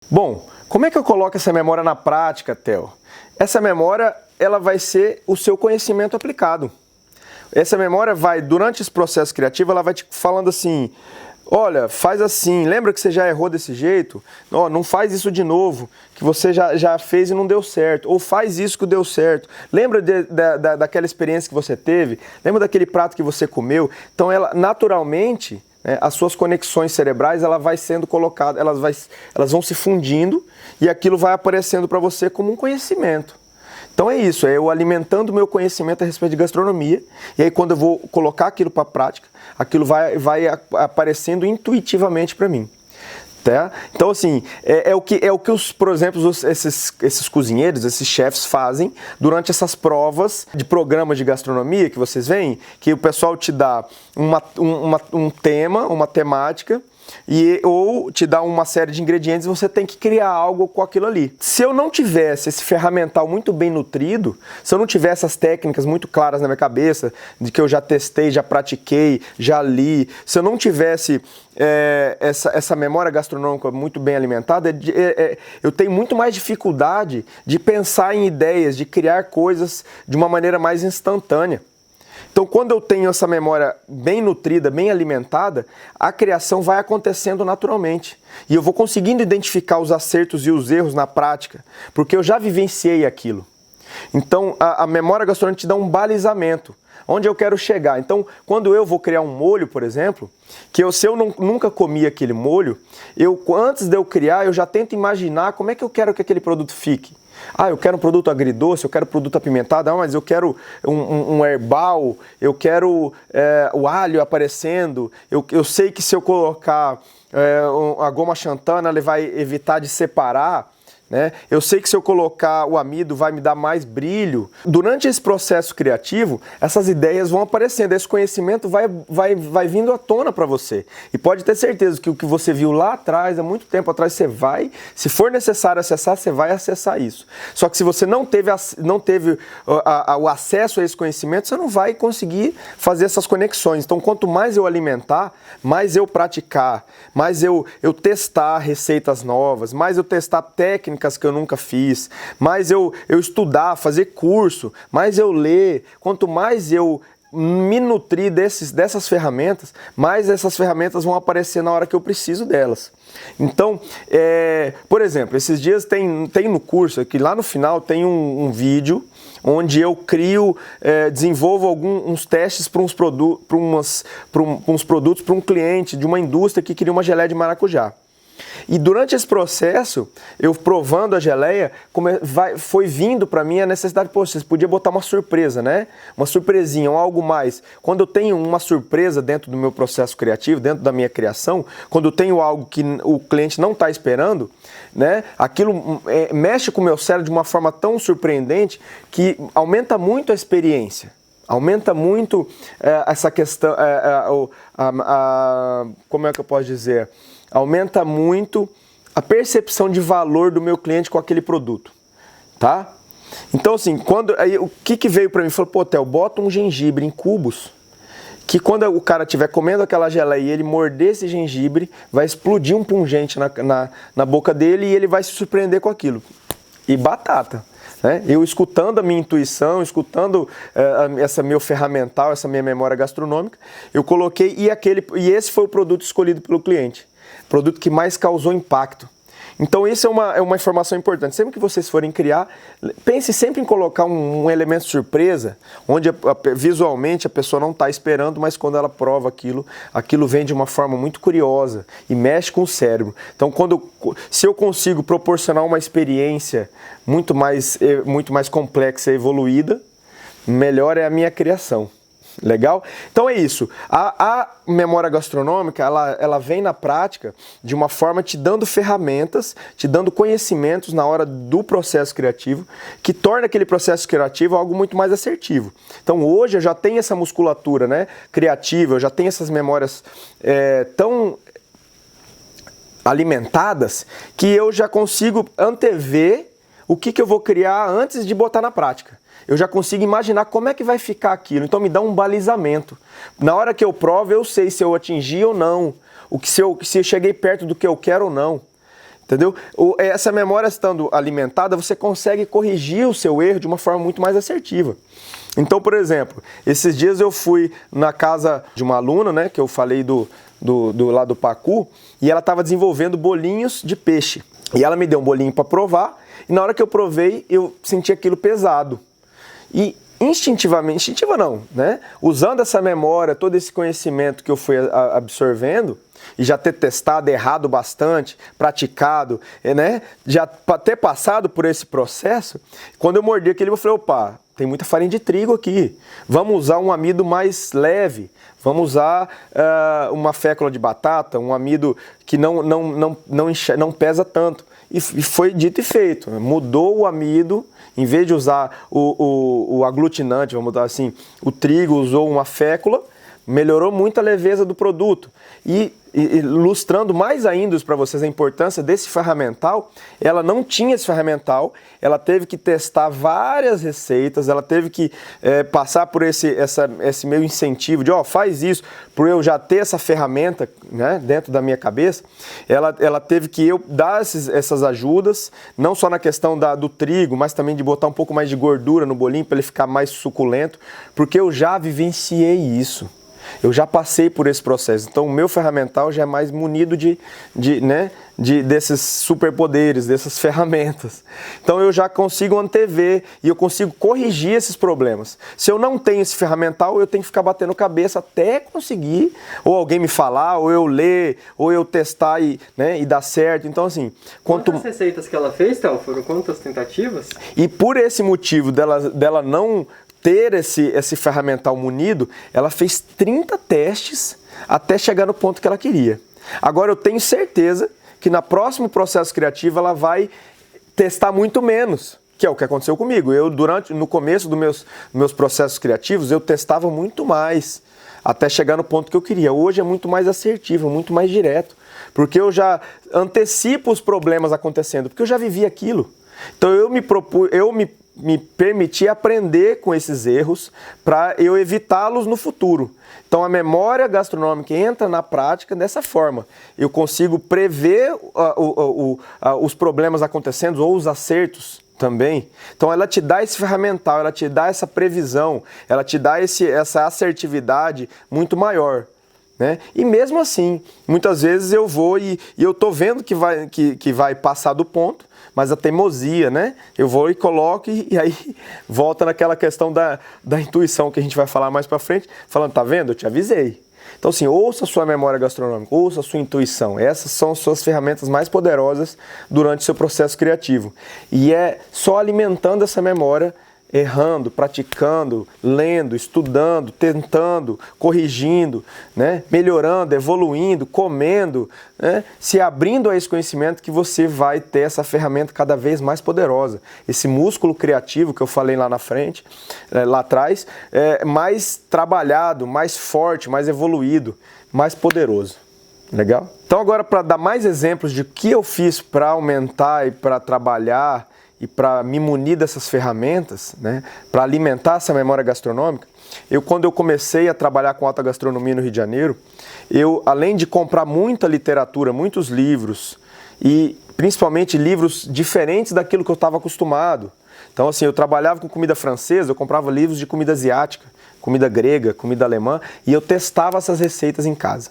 Bom, como é que eu coloco essa memória na prática, Theo? Essa memória, ela vai ser o seu conhecimento aplicado. Essa memória vai, durante esse processo criativo, ela vai te falando assim, olha, faz assim, lembra que você já errou desse jeito? Não faz isso de novo, que você já fez e não deu certo. Ou faz isso que deu certo. Lembra daquela experiência que você teve? Lembra daquele prato que você comeu? Então, ela, naturalmente, as suas conexões cerebrais, ela vai sendo colocada, elas vão se fundindo e aquilo vai aparecendo para você como um conhecimento. Então é isso, é eu alimentando o meu conhecimento a respeito de gastronomia, e aí quando eu vou colocar aquilo para a prática, aquilo vai aparecendo intuitivamente para mim. Tá? Então assim, é o que por exemplo, esses cozinheiros, esses chefs fazem durante essas provas de programas de gastronomia que vocês veem, que o pessoal te dá um tema, uma temática, ou te dá uma série de ingredientes e você tem que criar algo com aquilo ali. Se eu não tivesse esse ferramental muito bem nutrido, se eu não tivesse as técnicas muito claras na minha cabeça, de que eu já testei, já pratiquei, já li, se eu não tivesse essa memória gastronômica muito bem alimentada, eu tenho muito mais dificuldade de pensar em ideias, de criar coisas de uma maneira mais instantânea. Então, quando eu tenho essa memória bem nutrida, bem alimentada, a criação vai acontecendo naturalmente. E eu vou conseguindo identificar os acertos e os erros na prática, porque eu já vivenciei aquilo. Então, a memória gastronômica te dá um balizamento, onde eu quero chegar. Então, quando eu vou criar um molho, por exemplo, se eu nunca comi aquele molho, antes de eu criar, eu já tento imaginar como é que eu quero que aquele produto fique. Eu quero um produto agridoce, eu quero um produto apimentado, mas eu quero um herbal, eu quero o alho aparecendo, eu sei que se eu colocar a goma xantana, ele vai evitar de separar, né? Eu sei que se eu colocar o amido vai me dar mais brilho. Durante esse processo criativo, essas ideias vão aparecendo, esse conhecimento vai vindo à tona para você. E pode ter certeza que o que você viu lá atrás, há muito tempo atrás, se for necessário acessar, você vai acessar isso. Só que se você não teve o acesso a esse conhecimento, você não vai conseguir fazer essas conexões. Então, quanto mais eu alimentar, mais eu praticar, mais eu testar receitas novas, mais eu testar técnicas que eu nunca fiz, mais eu estudar, fazer curso, mais eu ler, quanto mais eu me nutrir dessas ferramentas, mais essas ferramentas vão aparecer na hora que eu preciso delas. Então, por exemplo, esses dias tem no curso, aqui lá no final tem um vídeo onde eu desenvolvo uns testes para uns produtos para um cliente de uma indústria que queria uma geleia de maracujá. E durante esse processo, eu provando a geleia, foi vindo para mim a necessidade, poxa, você podia botar uma surpresa, né? Uma surpresinha, algo mais. Quando eu tenho uma surpresa dentro do meu processo criativo, dentro da minha criação, quando eu tenho algo que o cliente não está esperando, né? Aquilo mexe com o meu cérebro de uma forma tão surpreendente que aumenta muito a experiência. Aumenta muito essa questão, como é que eu posso dizer? Aumenta muito a percepção de valor do meu cliente com aquele produto, tá? Então assim, o que veio para mim? Falou, pô, Theo, bota um gengibre em cubos, que quando o cara estiver comendo aquela geleia e ele morder esse gengibre, vai explodir um pungente na boca dele e ele vai se surpreender com aquilo. E batata. Né? Eu escutando a minha intuição, escutando essa meu ferramental, essa minha memória gastronômica, eu coloquei e esse foi o produto escolhido pelo cliente. Produto que mais causou impacto. Então isso é uma informação importante. Sempre que vocês forem criar, pense sempre em colocar um elemento surpresa, onde visualmente a pessoa não está esperando, mas quando ela prova aquilo vem de uma forma muito curiosa e mexe com o cérebro. Então se eu consigo proporcionar uma experiência muito mais complexa e evoluída, melhor é a minha criação. Legal? Então é isso. A memória gastronômica, ela vem na prática de uma forma te dando ferramentas, te dando conhecimentos na hora do processo criativo, que torna aquele processo criativo algo muito mais assertivo. Então hoje eu já tenho essa musculatura, né, criativa, eu já tenho essas memórias tão alimentadas que eu já consigo antever o que eu vou criar antes de botar na prática. Eu já consigo imaginar como é que vai ficar aquilo, então me dá um balizamento. Na hora que eu provo, eu sei se eu atingi ou não, se eu cheguei perto do que eu quero ou não. Entendeu? Essa memória estando alimentada, você consegue corrigir o seu erro de uma forma muito mais assertiva. Então, por exemplo, esses dias eu fui na casa de uma aluna, né, que eu falei lá do Pacu, e ela estava desenvolvendo bolinhos de peixe. E ela me deu um bolinho para provar, e na hora que eu provei, eu senti aquilo pesado. E instintivamente, né? Usando essa memória, todo esse conhecimento que eu fui absorvendo, e já ter testado errado bastante, praticado, né? Já ter passado por esse processo, quando eu mordi aquele, eu falei, opa, tem muita farinha de trigo aqui, vamos usar um amido mais leve, vamos usar uma fécula de batata, um amido que não pesa tanto. E foi dito e feito, mudou o amido, em vez de usar o aglutinante, vamos botar assim, o trigo, usou uma fécula, melhorou muito a leveza do produto. E ilustrando mais ainda para vocês a importância desse ferramental, ela não tinha esse ferramental, ela teve que testar várias receitas, ela teve que passar por esse meu incentivo de, faz isso, por eu já ter essa ferramenta, né, dentro da minha cabeça, ela teve que eu dar essas ajudas, não só na questão do trigo, mas também de botar um pouco mais de gordura no bolinho para ele ficar mais suculento, porque eu já vivenciei isso. Eu já passei por esse processo, então o meu ferramental já é mais munido desses superpoderes, dessas ferramentas. Então eu já consigo antever e eu consigo corrigir esses problemas. Se eu não tenho esse ferramental, eu tenho que ficar batendo cabeça até conseguir, ou alguém me falar, ou eu ler, ou eu testar e dar certo. Então assim... Quantas receitas que ela fez, Théo? Foram quantas tentativas? E por esse motivo dela não ter esse ferramental munido, ela fez 30 testes até chegar no ponto que ela queria. Agora eu tenho certeza que no próximo processo criativo ela vai testar muito menos, que é o que aconteceu comigo. No começo dos meus processos criativos, eu testava muito mais, até chegar no ponto que eu queria. Hoje é muito mais assertivo, muito mais direto, porque eu já antecipo os problemas acontecendo, porque eu já vivi aquilo. Então eu me permiti aprender com esses erros para eu evitá-los no futuro. Então a memória gastronômica entra na prática dessa forma. Eu consigo prever os problemas acontecendo ou os acertos também. Então ela te dá esse ferramental, ela te dá essa previsão, ela te dá essa assertividade muito maior. Né? E mesmo assim, muitas vezes eu vou e eu estou vendo que vai passar do ponto, mas a teimosia, né? Eu vou e coloco e aí volta naquela questão da intuição que a gente vai falar mais para frente, falando, tá vendo? Eu te avisei. Então assim, ouça a sua memória gastronômica, ouça a sua intuição. Essas são as suas ferramentas mais poderosas durante o seu processo criativo. E é só alimentando essa memória, errando, praticando, lendo, estudando, tentando, corrigindo, né? Melhorando, evoluindo, comendo, né? Se abrindo a esse conhecimento que você vai ter essa ferramenta cada vez mais poderosa. Esse músculo criativo que eu falei lá na frente, lá atrás, mais trabalhado, mais forte, mais evoluído, mais poderoso. Legal? Então agora, para dar mais exemplos de o que eu fiz para aumentar e para trabalhar e para me munir dessas ferramentas, né, para alimentar essa memória gastronômica, quando eu comecei a trabalhar com alta gastronomia no Rio de Janeiro, além de comprar muita literatura, muitos livros, e principalmente livros diferentes daquilo que eu estava acostumado. Então assim, eu trabalhava com comida francesa, eu comprava livros de comida asiática, comida grega, comida alemã, e eu testava essas receitas em casa.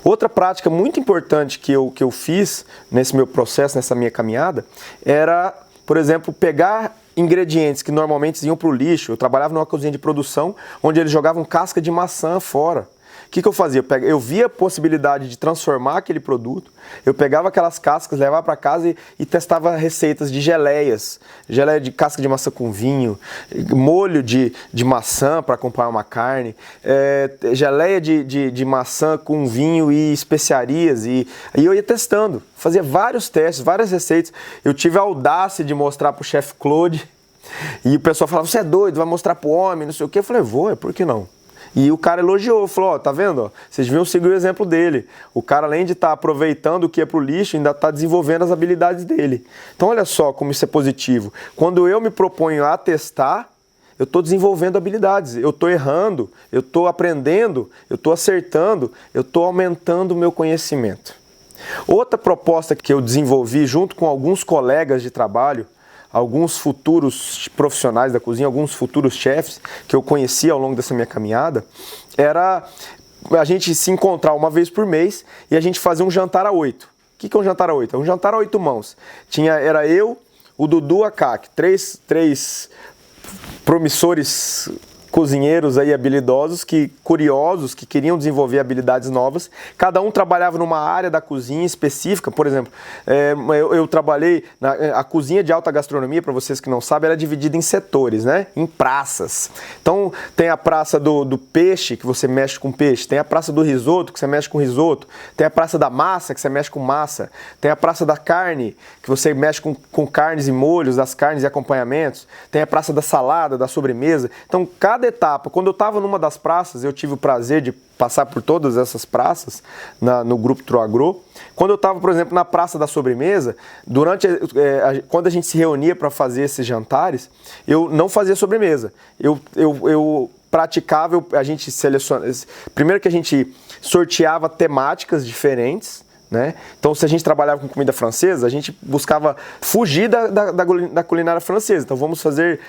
Outra prática muito importante que eu fiz nesse meu processo, nessa minha caminhada, era, por exemplo, pegar ingredientes que normalmente iam para o lixo. Eu trabalhava numa cozinha de produção onde eles jogavam casca de maçã fora. O que eu fazia? Eu via a possibilidade de transformar aquele produto, eu pegava aquelas cascas, levava para casa e testava receitas de geleias, geleia de casca de maçã com vinho, molho de maçã para acompanhar uma carne, geleia de maçã com vinho e especiarias, e eu ia testando, fazia vários testes, várias receitas. Eu tive a audácia de mostrar para o chefe Claude, e o pessoal falava, você é doido, vai mostrar para o homem, não sei o quê. Eu falei, vou, por que não? E o cara elogiou, falou, tá vendo? Vocês deviam seguir o exemplo dele. O cara, além de estar aproveitando o que é pro lixo, ainda está desenvolvendo as habilidades dele. Então olha só como isso é positivo. Quando eu me proponho a testar, eu estou desenvolvendo habilidades, eu estou errando, eu estou aprendendo, eu estou acertando, eu estou aumentando o meu conhecimento. Outra proposta que eu desenvolvi junto com alguns colegas de trabalho, alguns futuros profissionais da cozinha, alguns futuros chefes que eu conheci ao longo dessa minha caminhada, era a gente se encontrar uma vez por mês e a gente fazer um jantar a 8. O que é um jantar a 8? É um jantar a 8 mãos. Era eu, o Dudu, a Kaki, três promissores cozinheiros aí habilidosos, curiosos, que queriam desenvolver habilidades novas. Cada um trabalhava numa área da cozinha específica. Por exemplo, eu trabalhei a cozinha de alta gastronomia, para vocês que não sabem, ela é dividida em setores, né? Em praças. Então tem a praça do peixe, que você mexe com peixe. Tem a praça do risoto, que você mexe com risoto. Tem a praça da massa, que você mexe com massa. Tem a praça da carne, que você mexe com carnes e molhos, das carnes e acompanhamentos. Tem a praça da salada, da sobremesa. Então cada etapa, quando eu estava numa das praças, eu tive o prazer de passar por todas essas praças no grupo Troagro. Quando eu estava, por exemplo, na praça da sobremesa, quando a gente se reunia para fazer esses jantares, eu não fazia sobremesa. Eu praticava, a gente selecionava. Primeiro que a gente sorteava temáticas diferentes, né? Então, se a gente trabalhava com comida francesa, a gente buscava fugir da culinária francesa. Então, vamos fazer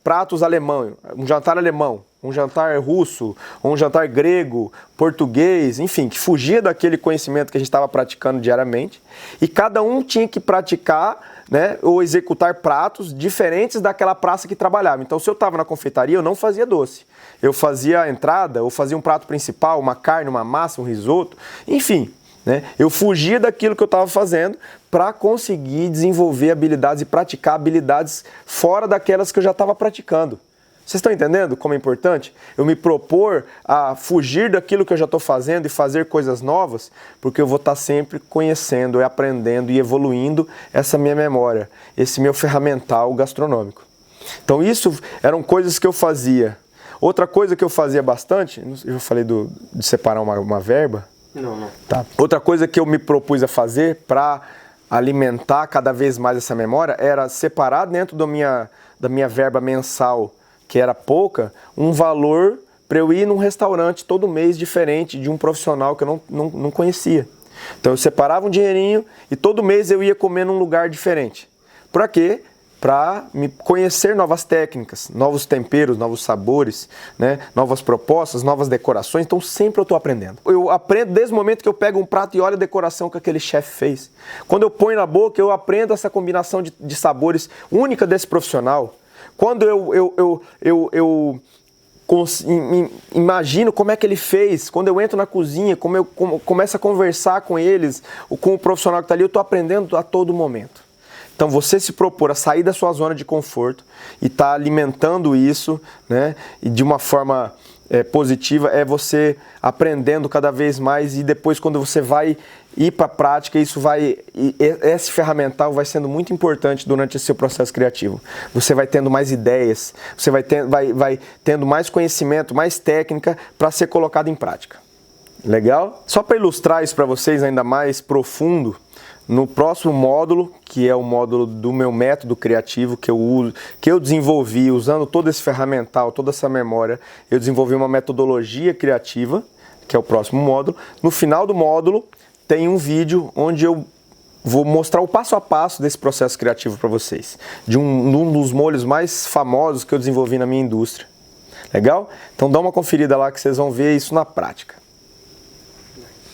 pratos alemães, um jantar alemão, um jantar russo, um jantar grego, português, enfim, que fugia daquele conhecimento que a gente estava praticando diariamente. E cada um tinha que praticar, né, ou executar pratos diferentes daquela praça que trabalhava. Então, se eu estava na confeitaria, eu não fazia doce. Eu fazia a entrada, ou fazia um prato principal, uma carne, uma massa, um risoto, enfim, né? Eu fugia daquilo que eu estava fazendo para conseguir desenvolver habilidades e praticar habilidades fora daquelas que eu já estava praticando. Vocês estão entendendo como é importante eu me propor a fugir daquilo que eu já estou fazendo e fazer coisas novas? Porque eu vou estar sempre conhecendo, aprendendo e evoluindo essa minha memória, esse meu ferramental gastronômico. Então isso eram coisas que eu fazia. Outra coisa que eu fazia bastante, eu falei de separar uma verba. Não. Tá. Outra coisa que eu me propus a fazer para alimentar cada vez mais essa memória era separar dentro da minha verba mensal, que era pouca, um valor para eu ir num restaurante todo mês diferente de um profissional que eu não conhecia. Então eu separava um dinheirinho e todo mês eu ia comer num lugar diferente. Para quê? Para me conhecer novas técnicas, novos temperos, novos sabores, né? Novas propostas, novas decorações. Então sempre eu estou aprendendo. Eu aprendo desde o momento que eu pego um prato e olho a decoração que aquele chefe fez. Quando eu ponho na boca, eu aprendo essa combinação de sabores única desse profissional. Quando eu imagino como é que ele fez, quando eu entro na cozinha, como eu começo a conversar com eles, com o profissional que está ali, eu estou aprendendo a todo momento. Então você se propor a sair da sua zona de conforto e estar alimentando isso, né, e de uma forma positiva, é você aprendendo cada vez mais e depois quando você vai ir para a prática, esse ferramental vai sendo muito importante durante esse seu processo criativo. Você vai tendo mais ideias, você vai tendo mais conhecimento, mais técnica para ser colocado em prática. Legal? Só para ilustrar isso para vocês ainda mais profundo, no próximo módulo, que é o módulo do meu método criativo que eu desenvolvi usando todo esse ferramental, toda essa memória, eu desenvolvi uma metodologia criativa, que é o próximo módulo. No final do módulo tem um vídeo onde eu vou mostrar o passo a passo desse processo criativo para vocês, de um dos molhos mais famosos que eu desenvolvi na minha indústria. Legal? Então dá uma conferida lá que vocês vão ver isso na prática.